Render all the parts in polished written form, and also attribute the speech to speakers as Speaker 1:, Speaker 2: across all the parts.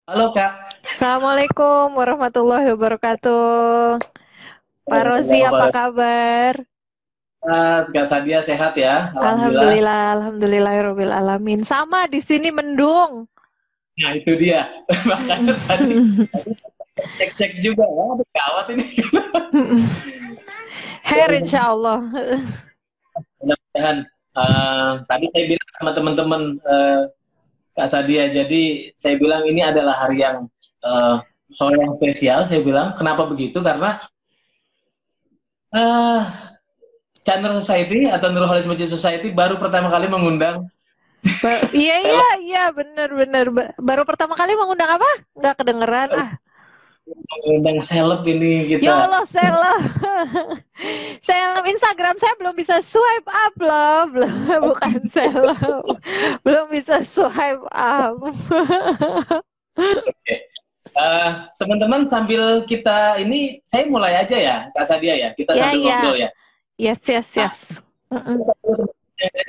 Speaker 1: Halo Kak.
Speaker 2: Assalamualaikum warahmatullahi wabarakatuh. Pak Rozi, apa kabar?
Speaker 1: Kak Sadia sehat ya, Alhamdulillah.
Speaker 2: Alhamdulillah, alhamdulillahirabbil alamin. Sama di sini mendung.
Speaker 1: Nah itu dia, makanya tadi cek-cek juga, wah ada gawat ini.
Speaker 2: Her insya Allah.
Speaker 1: Mudah-mudahan. Tadi saya bilang sama teman-teman Kak Sadia, jadi saya bilang ini adalah hari yang sore yang spesial. Saya bilang kenapa begitu? Karena uh, Chandra Society atau Nurholis Masjid Society baru pertama kali mengundang
Speaker 2: Iya, iya,
Speaker 1: seleb,
Speaker 2: iya, benar-benar. Baru pertama kali mengundang apa? Nggak kedengeran ah.
Speaker 1: mengundang seleb ini
Speaker 2: Ya
Speaker 1: kita.
Speaker 2: Allah, Sela. Seleb Instagram saya belum bisa swipe up loh, belum, bukan seleb. Belum bisa swipe up.
Speaker 1: Teman-teman sambil kita ini, saya mulai aja ya, Kak Sadia ya. Kita
Speaker 2: Ya,
Speaker 1: sambil ngobrol
Speaker 2: ya.
Speaker 1: ya.
Speaker 2: Yes, yes,
Speaker 1: Ah,
Speaker 2: yes. Mm-mm.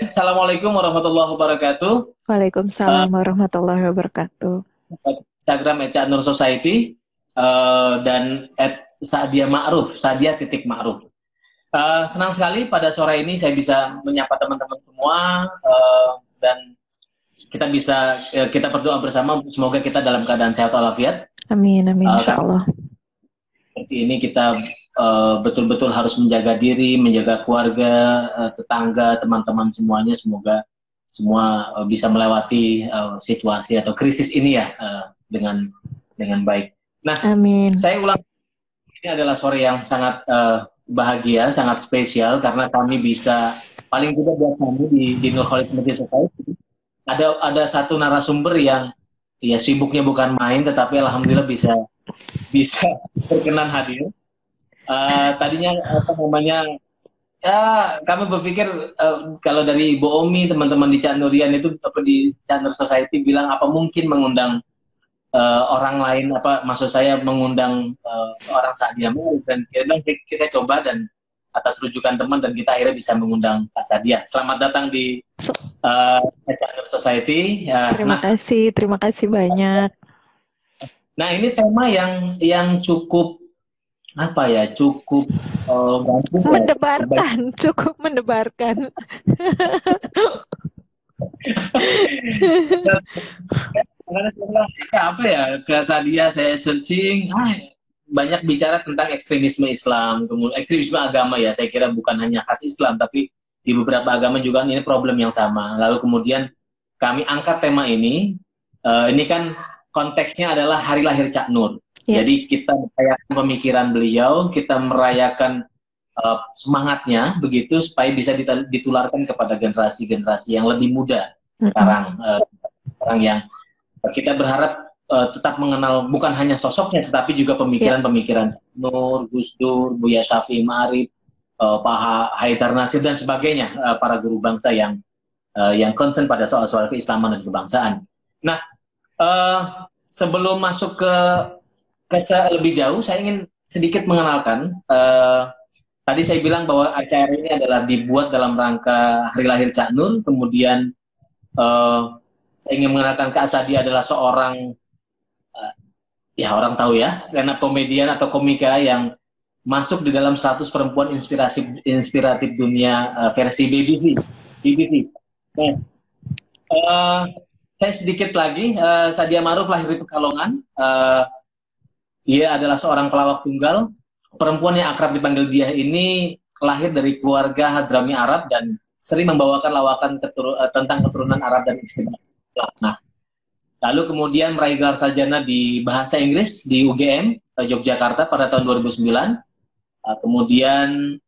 Speaker 1: Assalamualaikum warahmatullahi wabarakatuh. Eh,
Speaker 2: Waalaikumsalam warahmatullahi wabarakatuh.
Speaker 1: Instagram @Nur Society dan @Sadia Ma'ruf, Sadia titik Ma'ruf. Senang sekali pada sore ini saya bisa menyapa teman-teman semua dan kita berdoa bersama semoga kita dalam keadaan sehat walafiat.
Speaker 2: Amin, amin, insya
Speaker 1: Karena
Speaker 2: Allah.
Speaker 1: seperti ini kita betul-betul harus menjaga diri, menjaga keluarga, tetangga, teman-teman semuanya. Semoga semua bisa melewati situasi atau krisis ini ya dengan baik. Nah,
Speaker 2: Amin.
Speaker 1: saya ulang, ini adalah sore yang sangat bahagia, sangat spesial karena kami bisa paling tidak buat kami di Nurholis Media Society ada satu narasumber yang ya sibuknya bukan main, tetapi alhamdulillah bisa bisa berkenan hadir. Tadinya apa namanya, ya kami berpikir kalau dari Ibu Omi, teman-teman di Canurian itu apa di Chandra Society bilang apa mungkin mengundang orang lain, apa maksud saya mengundang orang Sadia Malik, dan kita coba dan atas rujukan teman dan kita akhirnya bisa mengundang Kak Sadia. Selamat datang di uh, Chandra Society.
Speaker 2: Terima kasih banyak.
Speaker 1: Nah ini tema yang cukup apa ya, cukup gabung ya.
Speaker 2: Mendebarkan, cukup mendebarkan.
Speaker 1: Karena saya bilang, apa ya, ke Sadia saya searching, banyak bicara tentang ekstremisme Islam, kemudian ekstremisme agama ya, saya kira bukan hanya khas Islam, tapi di beberapa agama juga ini problem yang sama. Lalu kemudian kami angkat tema ini kan konteksnya adalah hari lahir Cak Nur.
Speaker 2: Ya,
Speaker 1: Jadi kita merayakan pemikiran beliau, kita merayakan semangatnya begitu supaya bisa ditularkan kepada generasi-generasi yang lebih muda
Speaker 2: mm-mm.
Speaker 1: sekarang, orang yang kita berharap tetap mengenal bukan hanya sosoknya tetapi juga
Speaker 2: Ya,
Speaker 1: pemikiran-pemikiran Nur, Gus Dur, Buya Syafi'i Ma'arif, Pak Haidar Nasir dan sebagainya, para guru bangsa yang concern pada soal-soal keislaman dan kebangsaan. Nah, uh, sebelum masuk ke lebih jauh, saya ingin sedikit mengenalkan. Tadi saya bilang bahwa acara ini adalah dibuat dalam rangka hari lahir Cak Nur, kemudian saya ingin mengenalkan Kak Sadi adalah seorang ya orang tahu ya, stand up komedian atau komika yang masuk di dalam 100 perempuan inspiratif dunia versi BBC. BBC. Nah, uh, saya sedikit lagi, Sadia Maruf lahir di Pekalongan. Dia adalah seorang pelawak tunggal. Perempuan yang akrab dipanggil dia ini lahir dari keluarga Hadrami Arab dan sering membawakan lawakan tentang keturunan Arab dan Islam. Nah, lalu kemudian meraih gelar sarjana di bahasa Inggris di UGM Yogyakarta pada tahun 2009. Kemudian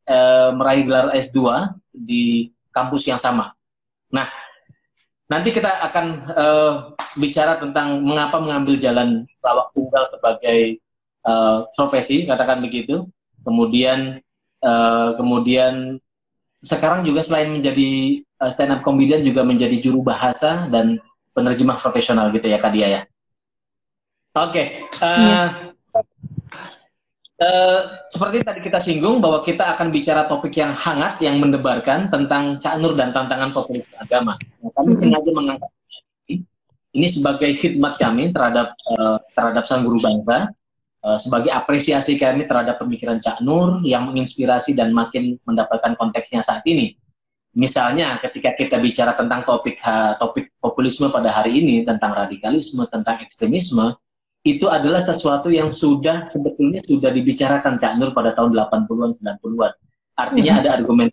Speaker 1: meraih gelar S2 di kampus yang sama. Nah, nanti kita akan bicara tentang mengapa mengambil jalan lawak tunggal sebagai profesi, katakan begitu. Kemudian sekarang juga selain menjadi stand up comedian juga menjadi juru bahasa dan penerjemah profesional gitu ya Kak Dia ya. Oke,
Speaker 2: ya.
Speaker 1: seperti tadi kita singgung bahwa kita akan bicara topik yang hangat, yang mendebarkan tentang Cak Nur dan tantangan populer agama. Nah, kami
Speaker 2: Mm-mm.
Speaker 1: sengaja mengangkat ini Ini sebagai khidmat kami terhadap sang guru bangsa, sebagai apresiasi kami terhadap pemikiran Cak Nur yang menginspirasi dan makin mendapatkan konteksnya saat ini. Misalnya ketika kita bicara tentang topik populisme pada hari ini, tentang radikalisme, tentang ekstremisme, itu adalah sesuatu yang sebetulnya sudah dibicarakan Cak Nur pada tahun 80-an, 90-an. Artinya ada argumen,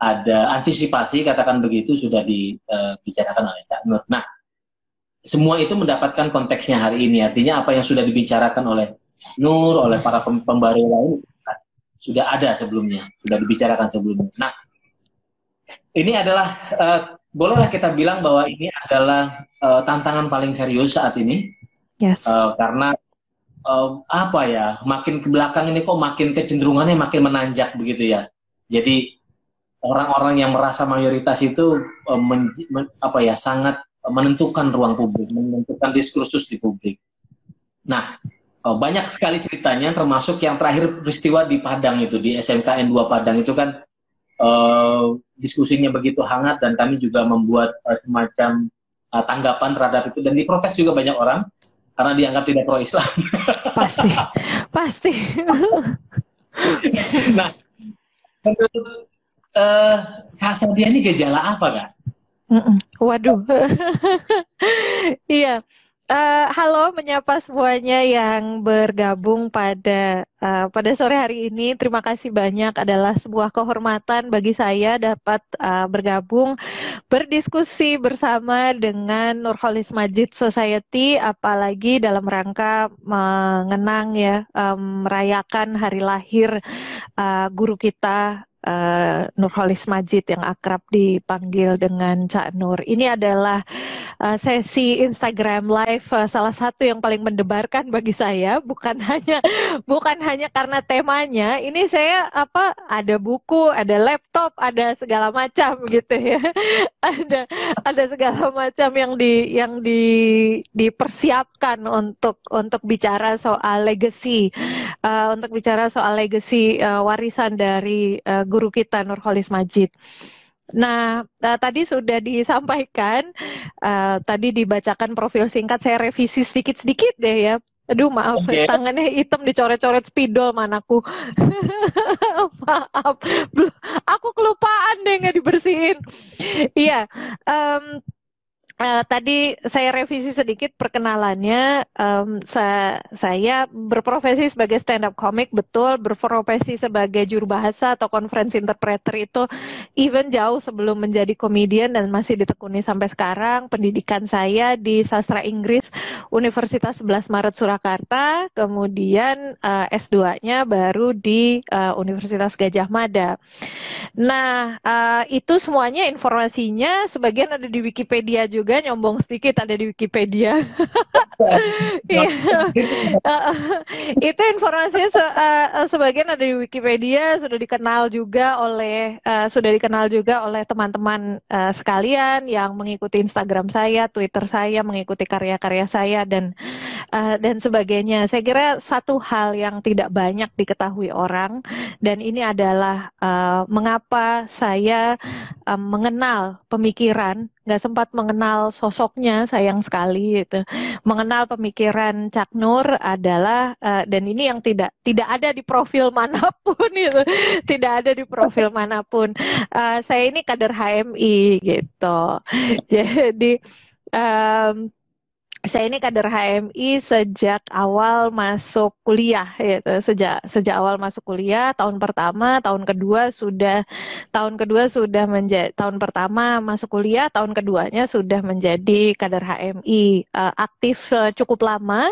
Speaker 1: ada antisipasi, katakan begitu, sudah dibicarakan oleh Cak Nur. Nah, semua itu mendapatkan konteksnya hari ini. Artinya apa yang sudah dibicarakan oleh Nur, oleh para pembaru lain, sudah ada sebelumnya, sudah dibicarakan sebelumnya. Nah, ini adalah, bolehlah kita bilang bahwa ini adalah tantangan paling serius saat ini.
Speaker 2: Yes.
Speaker 1: Karena, apa ya, makin ke belakang ini kok makin kecenderungannya makin menanjak begitu ya. Jadi, orang-orang yang merasa mayoritas itu sangat menentukan ruang publik, menentukan diskursus di publik. Nah, banyak sekali ceritanya, termasuk yang terakhir peristiwa di Padang itu, di SMKN 2 Padang itu kan diskusinya begitu hangat dan kami juga membuat semacam tanggapan terhadap itu dan diprotes juga banyak orang karena dianggap tidak pro-Islam. Pasti. Nah, menurut Kak Sadia ini gejala apa, Kak?
Speaker 2: Waduh. Iya. Halo, menyapa semuanya yang bergabung pada sore hari ini. Terima kasih banyak, adalah sebuah kehormatan bagi saya dapat bergabung, berdiskusi bersama dengan Nurholis Majid Society, apalagi dalam rangka mengenang merayakan hari lahir guru kita, Nurholis Majid yang akrab dipanggil dengan Cak Nur. Ini adalah sesi Instagram Live salah satu yang paling mendebarkan bagi saya, bukan hanya karena temanya. Ini saya ada buku, ada laptop, ada segala macam gitu ya. ada segala macam yang dipersiapkan untuk bicara soal legacy, warisan dari guru kita Nurholis Majid. Nah, tadi sudah disampaikan, tadi dibacakan profil singkat, saya revisi sedikit deh ya. Aduh, maaf, tangannya hitam dicoret-coret spidol manaku. Maaf, aku kelupaan deh nggak dibersihin. Iya, tadi saya revisi sedikit perkenalannya. Saya berprofesi sebagai stand-up comic, betul. Berprofesi sebagai juru bahasa atau conference interpreter itu even jauh sebelum menjadi komedian dan masih ditekuni sampai sekarang. Pendidikan saya di sastra Inggris Universitas 11 Maret Surakarta, kemudian S2-nya baru di Universitas Gadjah Mada. Nah, itu semuanya informasinya sebagian ada di Wikipedia juga, nyombong sedikit ada di Wikipedia. Itu informasinya sebagian ada di Wikipedia, sudah dikenal juga oleh teman-teman sekalian yang mengikuti Instagram saya, Twitter saya, mengikuti karya-karya saya dan sebagainya. Saya kira satu hal yang tidak banyak diketahui orang, dan ini adalah mengapa saya mengenal pemikiran, nggak sempat mengenal sosoknya, sayang sekali gitu. Mengenal pemikiran Cak Nur adalah dan ini yang tidak ada di profil manapun itu, tidak ada di profil manapun. Saya ini kader HMI gitu. Jadi saya ini kader HMI sejak awal masuk kuliah, gitu. Sejak awal masuk kuliah, tahun pertama, tahun kedua tahun pertama masuk kuliah, tahun keduanya sudah menjadi kader HMI, aktif cukup lama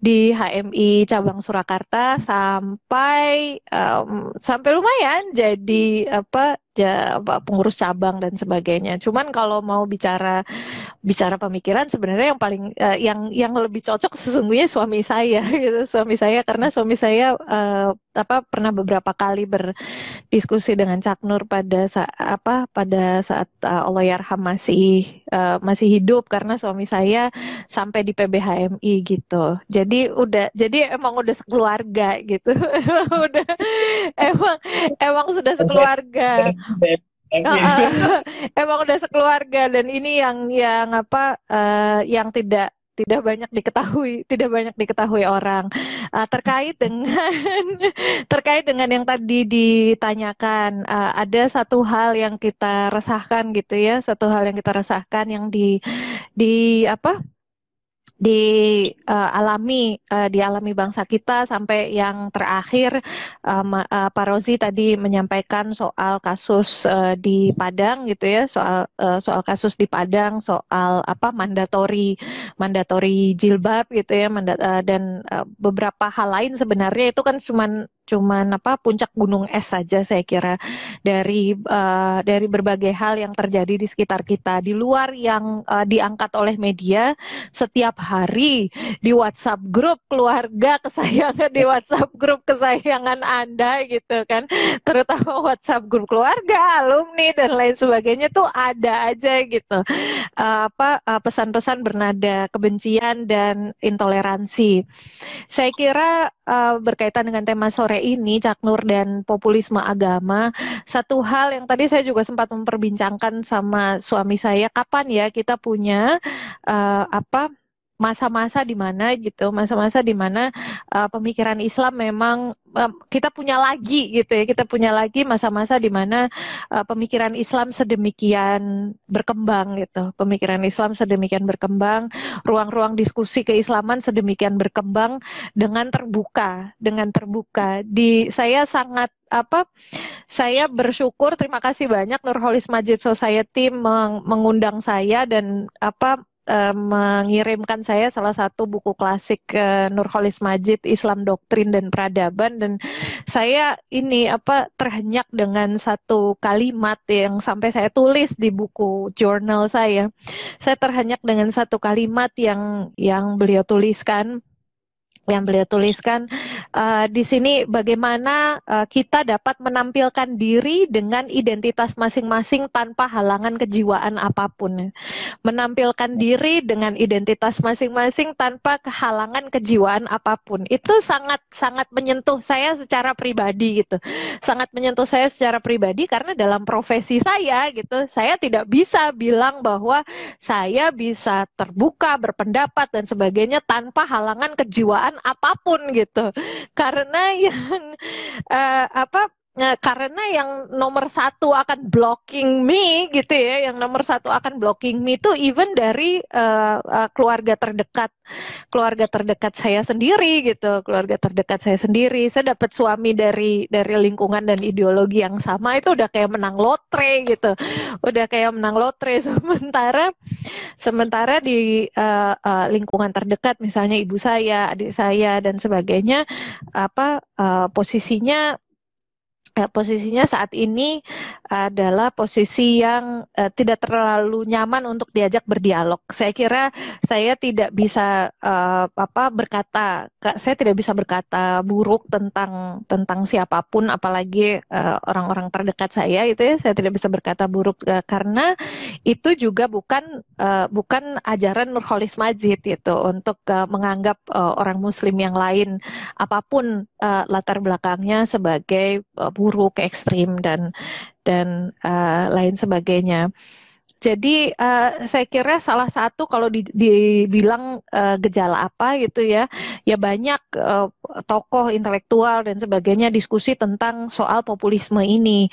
Speaker 2: di HMI cabang Surakarta sampai lumayan jadi pengurus cabang dan sebagainya. Cuman kalau mau bicara pemikiran, sebenarnya yang paling yang lebih cocok sesungguhnya suami saya gitu. Karena suami saya pernah beberapa kali berdiskusi dengan Cak Nur pada saat Allahyarham masih hidup, karena suami saya sampai di PBHMI gitu. Jadi emang udah sekeluarga gitu. emang sudah sekeluarga. Emang udah sekeluarga dan ini yang apa yang tidak banyak diketahui, tidak banyak diketahui orang. Terkait dengan terkait dengan yang tadi ditanyakan, ada satu hal yang kita resahkan gitu ya, satu hal yang kita resahkan yang di apa dialami bangsa kita sampai yang terakhir Pak Rozi tadi menyampaikan soal kasus di Padang gitu ya, soal kasus di Padang, soal apa mandatori jilbab gitu ya, dan beberapa hal lain sebenarnya itu kan cuman apa puncak gunung es saja saya kira dari berbagai hal yang terjadi di sekitar kita di luar yang diangkat oleh media setiap hari di WhatsApp grup keluarga kesayangan, di WhatsApp grup kesayangan Anda gitu kan, terutama WhatsApp grup keluarga, alumni dan lain sebagainya tuh ada aja gitu pesan-pesan bernada kebencian dan intoleransi. Saya kira berkaitan dengan tema sore ini, Cak Nur dan populisme agama, satu hal yang tadi saya juga sempat memperbincangkan sama suami saya, kapan ya kita punya apa masa-masa di mana gitu, masa-masa di mana pemikiran Islam memang kita punya lagi gitu ya, kita punya lagi masa-masa di mana pemikiran Islam sedemikian berkembang gitu, pemikiran Islam sedemikian berkembang, ruang-ruang diskusi keislaman sedemikian berkembang dengan terbuka. Saya sangat saya bersyukur, terima kasih banyak Nurholis Majid Society mengundang saya dan mengirimkan saya salah satu buku klasik Nurholis Majid, Islam Doktrin dan Peradaban, dan saya ini terhenyak dengan satu kalimat yang sampai saya tulis di buku jurnal saya. Saya terhenyak dengan satu kalimat yang beliau tuliskan, di sini, bagaimana kita dapat menampilkan diri dengan identitas masing-masing tanpa halangan kejiwaan apapun. Menampilkan diri dengan identitas masing-masing tanpa kehalangan kejiwaan apapun. Itu sangat sangat menyentuh saya secara pribadi gitu. Sangat menyentuh saya secara pribadi karena dalam profesi saya gitu, saya tidak bisa bilang bahwa saya bisa terbuka, berpendapat dan sebagainya tanpa halangan kejiwaan apapun gitu, karena yang karena yang nomor satu akan blocking me gitu ya, yang nomor satu akan blocking me itu even dari keluarga terdekat saya sendiri gitu, keluarga terdekat saya sendiri. Saya dapat suami dari lingkungan dan ideologi yang sama, itu udah kayak menang lotre gitu, udah kayak menang lotre. Sementara di lingkungan terdekat, misalnya ibu saya, adik saya dan sebagainya, posisinya saat ini adalah posisi yang tidak terlalu nyaman untuk diajak berdialog. Saya kira saya tidak bisa saya tidak bisa berkata buruk tentang siapapun, apalagi orang-orang terdekat saya itu ya. Saya tidak bisa berkata buruk karena itu juga bukan ajaran Nurholis Majid gitu untuk menganggap orang Muslim yang lain apapun latar belakangnya sebagai buruk, ekstrim dan lain sebagainya. Jadi saya kira salah satu kalau dibilang gejala apa gitu ya, ya banyak tokoh intelektual dan sebagainya diskusi tentang soal populisme ini,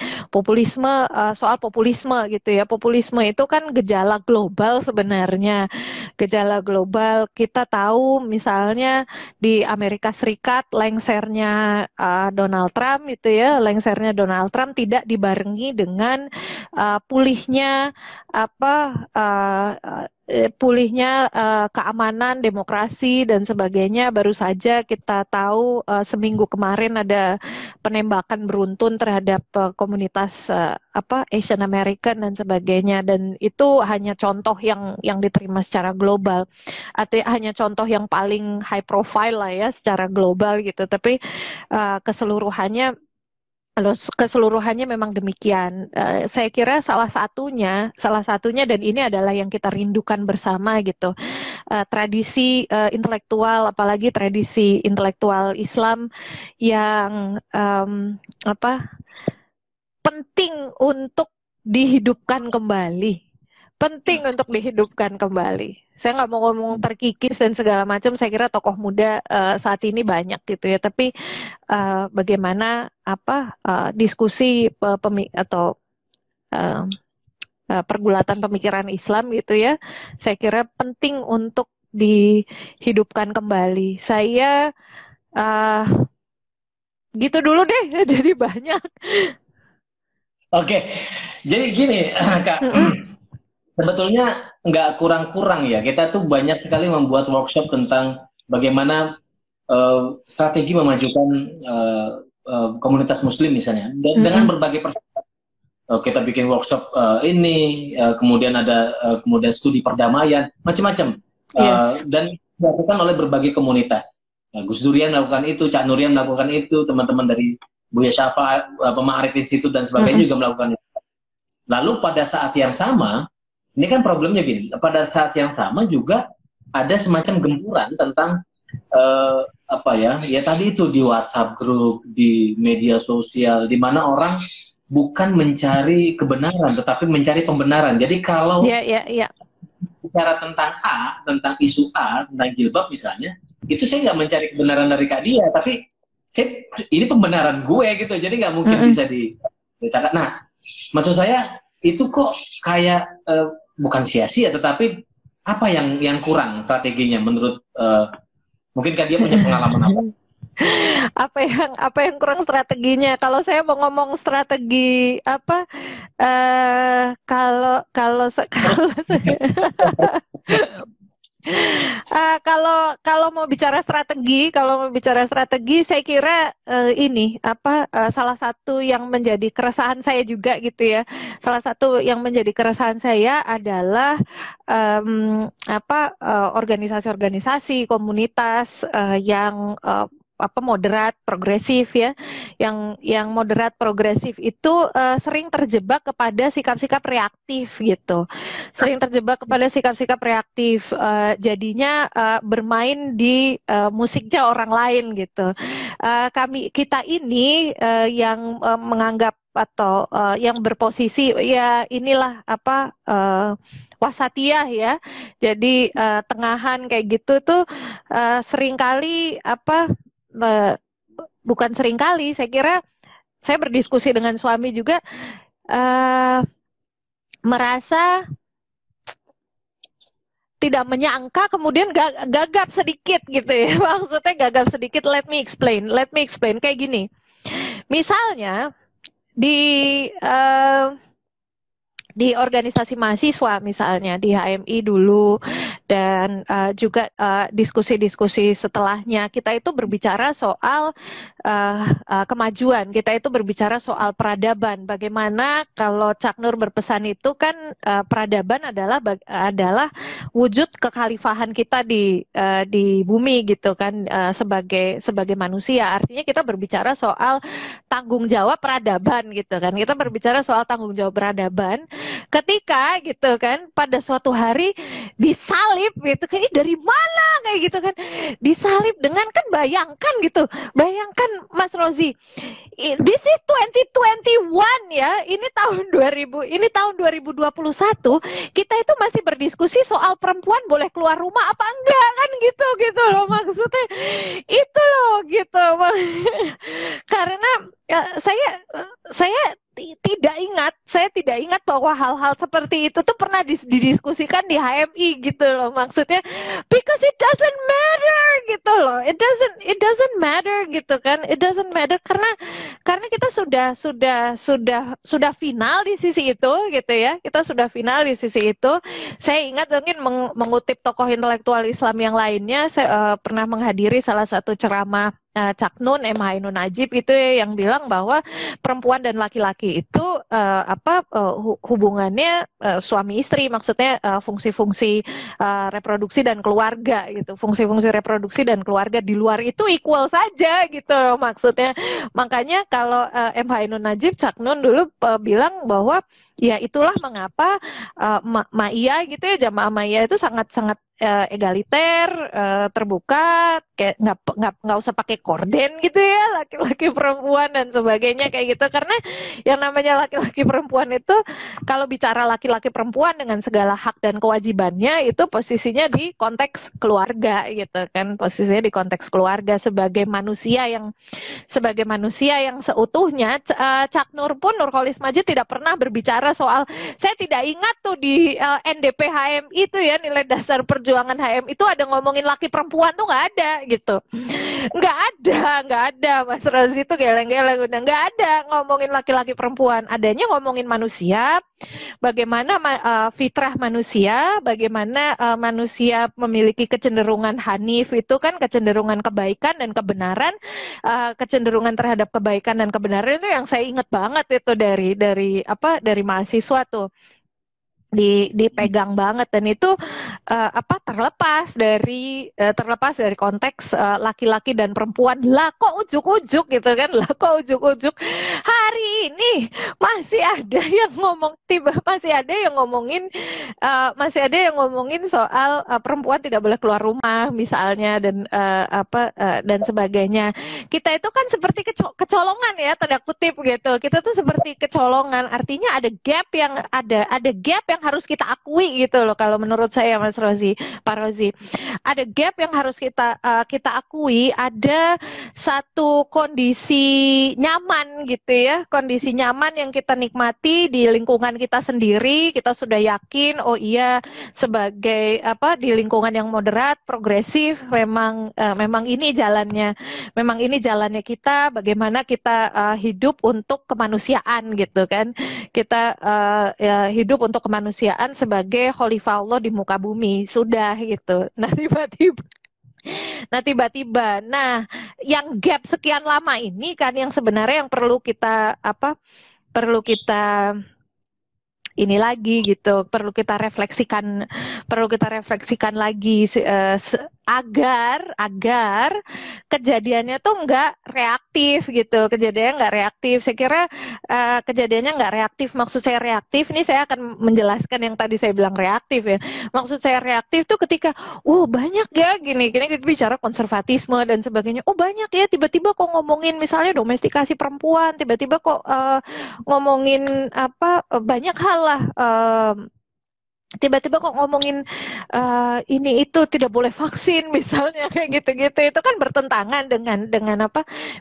Speaker 2: soal populisme gitu ya. Populisme itu kan gejala global sebenarnya, gejala global. Kita tahu misalnya di Amerika Serikat lengsernya Donald Trump itu ya, lengsernya Donald Trump tidak dibarengi dengan pulihnya keamanan, demokrasi dan sebagainya. Baru saja kita tahu seminggu kemarin ada penembakan beruntun terhadap komunitas Asian American dan sebagainya, dan itu hanya contoh yang diterima secara global, artinya hanya contoh yang paling high profile lah ya secara global gitu. Tapi keseluruhannya memang demikian. Saya kira salah satunya dan ini adalah yang kita rindukan bersama gitu. Tradisi intelektual, apalagi tradisi intelektual Islam yang penting untuk dihidupkan kembali. Penting untuk dihidupkan kembali. Saya nggak mau ngomong terkikis dan segala macam. Saya kira tokoh muda saat ini banyak gitu ya. Tapi bagaimana diskusi atau uh, pergulatan pemikiran Islam gitu ya. Saya kira penting untuk dihidupkan kembali. Saya uh, gitu dulu deh. Jadi banyak.
Speaker 1: Oke, jadi gini Kak, sebetulnya nggak kurang-kurang ya. Kita tuh banyak sekali membuat workshop tentang bagaimana strategi memajukan komunitas Muslim misalnya, dengan berbagai perspektif. Kita bikin workshop ini, kemudian ada kemudian studi perdamaian, macam-macam,
Speaker 2: Yes.
Speaker 1: dan dilakukan oleh berbagai komunitas. Gus Durian melakukan itu, Cak Nurian melakukan itu, teman-teman dari Buya Syafa, Pemaarif Institute dan sebagainya juga melakukan itu. Lalu pada saat yang sama, ini kan problemnya gini, pada saat yang sama juga ada semacam gempuran tentang ya tadi itu di WhatsApp grup, di media sosial, di mana orang bukan mencari kebenaran, tetapi mencari pembenaran. Jadi kalau bicara tentang tentang isu tentang jilbab misalnya, itu saya nggak mencari kebenaran dari Kak Dia, tapi ini pembenaran gue gitu, jadi nggak mungkin bisa dikatakan. Nah, maksud saya itu kok kayak bukan sia-sia, tetapi apa yang kurang strateginya menurut mungkin Kak Dia punya pengalaman
Speaker 2: apa yang kurang strateginya? Kalau saya mau ngomong strategi kalau kalau mau bicara strategi, saya kira salah satu yang menjadi keresahan saya juga gitu ya. Salah satu yang menjadi keresahan saya adalah organisasi-organisasi komunitas yang moderat progresif ya, yang moderat progresif itu sering terjebak kepada sikap-sikap reaktif gitu, jadinya bermain di musiknya orang lain gitu. Kita ini yang menganggap atau yang berposisi ya inilah wasatiyah ya, jadi tengahan kayak gitu tuh seringkali bukan seringkali, saya kira saya berdiskusi dengan suami juga merasa tidak menyangka, kemudian gagap sedikit gitu ya. Maksudnya gagap sedikit. Let me explain kayak gini. Misalnya di organisasi mahasiswa misalnya di HMI dulu, dan juga diskusi-diskusi setelahnya, kita itu berbicara soal kemajuan, kita itu berbicara soal peradaban. Bagaimana kalau Cak Nur berpesan itu kan peradaban adalah wujud kekhalifahan kita di bumi gitu kan, sebagai manusia. Artinya kita berbicara soal tanggung jawab peradaban gitu kan. Kita berbicara soal tanggung jawab peradaban ketika gitu kan pada suatu hari disalib gitu, kayak dari mana kayak gitu kan, disalib dengan, kan bayangkan Mas Rozi, this is 2021 ya, ini tahun 2021, kita itu masih berdiskusi soal perempuan boleh keluar rumah apa enggak kan, gitu loh maksudnya, itu loh gitu. Karena saya tidak ingat bahwa hal-hal seperti itu tuh pernah didiskusikan di HMI gitu loh, maksudnya, because it doesn't matter gitu loh, it doesn't matter gitu kan, it doesn't matter karena kita sudah final di sisi itu gitu ya, kita sudah final di sisi itu. Saya ingat mungkin mengutip tokoh intelektual Islam yang lainnya, saya pernah menghadiri salah satu ceramah Cak Nun, M. Ainun Najib itu yang bilang bahwa perempuan dan laki-laki itu hubungannya suami istri, maksudnya fungsi-fungsi reproduksi dan keluarga gitu, fungsi-fungsi reproduksi dan keluarga di luar itu equal saja gitu loh, maksudnya. Makanya kalau M. Ainun Najib, Cak Nun dulu bilang bahwa ya itulah mengapa Ma'iyah gitu ya, jamaah Ma'iyah itu sangat egaliter, terbuka, kayak nggak usah pakai korden gitu ya, laki-laki perempuan dan sebagainya kayak gitu. Karena yang namanya laki-laki perempuan itu, kalau bicara laki-laki perempuan dengan segala hak dan kewajibannya, itu posisinya di konteks keluarga gitu kan, posisinya di konteks keluarga sebagai manusia yang seutuhnya. Cak Nur pun, Nurholis Majid, tidak pernah berbicara soal, saya tidak ingat tuh di NDP HMI itu ya, nilai dasar perjuangan HMI itu ada ngomongin laki perempuan tuh, nggak ada gitu. Nggak ada Mas Rozi itu geleng-geleng, udah nggak ada ngomongin laki-laki perempuan. Adanya ngomongin manusia, bagaimana fitrah manusia, bagaimana manusia memiliki kecenderungan hanif, itu kan kecenderungan kebaikan dan kebenaran, kecenderungan terhadap kebaikan dan kebenaran itu yang saya ingat banget itu dari mahasiswa tuh, dipegang banget. Dan itu terlepas dari konteks laki-laki dan perempuan. Lah kok ujuk-ujuk gitu kan, lah kok ujuk-ujuk hari ini masih ada yang ngomongin soal perempuan tidak boleh keluar rumah misalnya, dan sebagainya. Kita itu kan seperti kecolongan ya, tanda kutip gitu. Kita tuh seperti kecolongan, artinya ada gap yang harus kita akui gitu loh. Kalau menurut saya, Mas Rozi, Pak Rozi, ada gap yang harus kita akui. Ada satu kondisi nyaman gitu ya, kondisi nyaman yang kita nikmati di lingkungan kita sendiri. Kita sudah yakin, oh iya, sebagai di lingkungan yang moderat, progresif, memang ini jalannya kita. Bagaimana kita hidup untuk kemanusiaan gitu kan. Kita hidup untuk kemanusiaan sebagai khalifah Allah di muka bumi, sudah gitu. Nah, tiba-tiba, yang gap sekian lama ini kan yang sebenarnya yang perlu kita ini lagi gitu, perlu kita refleksikan lagi, agar kejadiannya tuh nggak reaktif gitu. Saya kira kejadiannya nggak reaktif. Maksud saya reaktif, ini saya akan menjelaskan yang tadi saya bilang reaktif ya. Maksud saya reaktif tuh ketika banyak ya gini kita bicara konservatisme dan sebagainya, banyak ya, tiba-tiba kok ngomongin misalnya domestikasi perempuan, tiba-tiba kok ngomongin banyak hal lah, tiba-tiba kok ngomongin ini itu tidak boleh vaksin misalnya, kayak gitu-gitu. Itu kan bertentangan dengan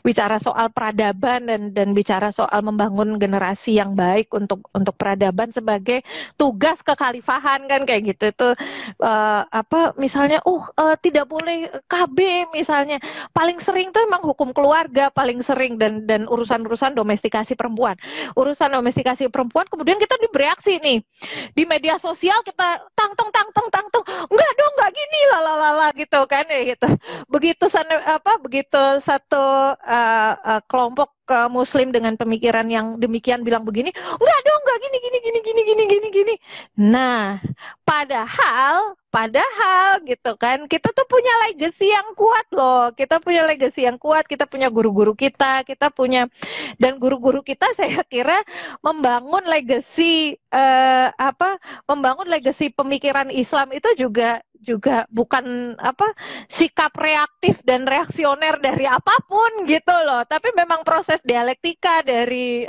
Speaker 2: bicara soal peradaban dan bicara soal membangun generasi yang baik untuk peradaban sebagai tugas kekhalifahan kan, kayak gitu. Itu misalnya tidak boleh KB misalnya, paling sering tuh emang hukum keluarga paling sering, dan urusan domestikasi perempuan kemudian kita bereaksi nih di media sosial, kita tang enggak dong, enggak gini lalala gitu kan ya gitu. Begitu satu kelompok muslim dengan pemikiran yang demikian bilang begini, enggak dong, enggak gini. Nah, padahal gitu kan, kita tuh punya legacy yang kuat loh. Kita punya guru-guru kita punya, dan guru-guru kita saya kira membangun legacy pemikiran Islam itu juga bukan sikap reaktif dan reaksioner dari apapun gitu loh, tapi memang proses dialektika dari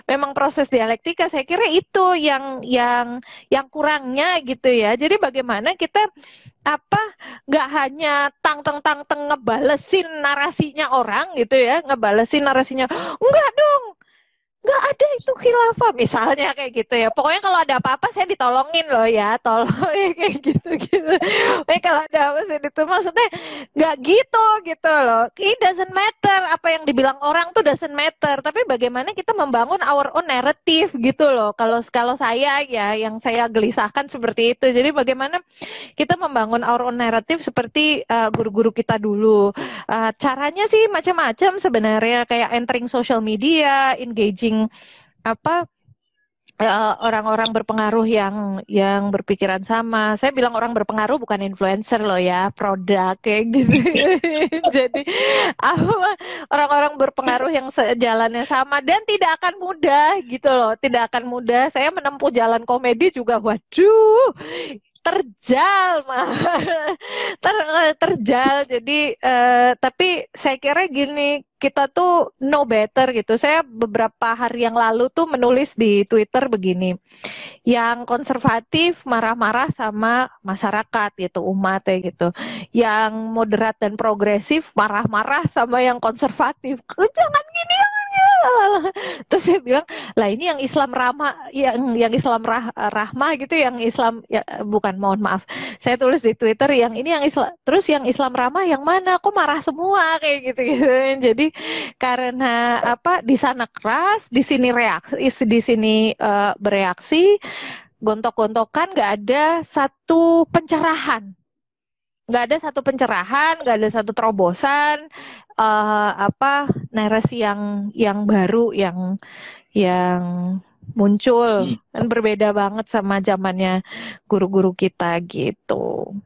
Speaker 2: memang proses dialektika. Saya kira itu yang kurangnya gitu ya. Jadi bagaimana kita nggak hanya tang ngebalesin narasinya orang gitu ya, enggak dong, nggak ada itu khilafah misalnya, kayak gitu ya. Pokoknya kalau ada apa-apa saya ditolongin loh ya, tolong kayak gitu. Kalau ada apa saya itu, maksudnya nggak gitu loh. It doesn't matter apa yang dibilang orang tuh, doesn't matter. Tapi bagaimana kita membangun our own narrative gitu loh. Kalau saya ya, yang saya gelisahkan seperti itu. Jadi bagaimana kita membangun our own narrative seperti guru-guru kita dulu. Caranya sih macam-macam sebenarnya, kayak entering social media, engaging orang-orang berpengaruh yang berpikiran sama. Saya bilang orang berpengaruh, bukan influencer loh ya, produk kayak gitu. Jadi orang-orang berpengaruh yang sejalannya sama, dan tidak akan mudah gitu loh, tidak akan mudah. Saya menempuh jalan komedi juga, waduh, terjal mah terjal. Jadi tapi saya kira gini, kita tuh know better gitu. Saya beberapa hari yang lalu tuh menulis di Twitter begini, yang konservatif marah-marah sama masyarakat gitu, umat ya gitu, yang moderat dan progresif marah-marah sama yang konservatif. Jangan gini, jangan gini. Terus saya bilang, lah ini yang Islam ramah, yang Islam rahmah gitu, yang Islam ya, bukan, mohon maaf, saya tulis di Twitter yang ini yang Islam, terus yang Islam ramah yang mana, kok marah semua kayak gitu gitu. Jadi karena apa, di sana keras, di sini reaksi, di sini bereaksi, gontok-gontokan, nggak ada satu pencerahan, nggak ada satu terobosan, apa, narasi yang baru, yang muncul, kan berbeda banget sama zamannya guru-guru kita gitu.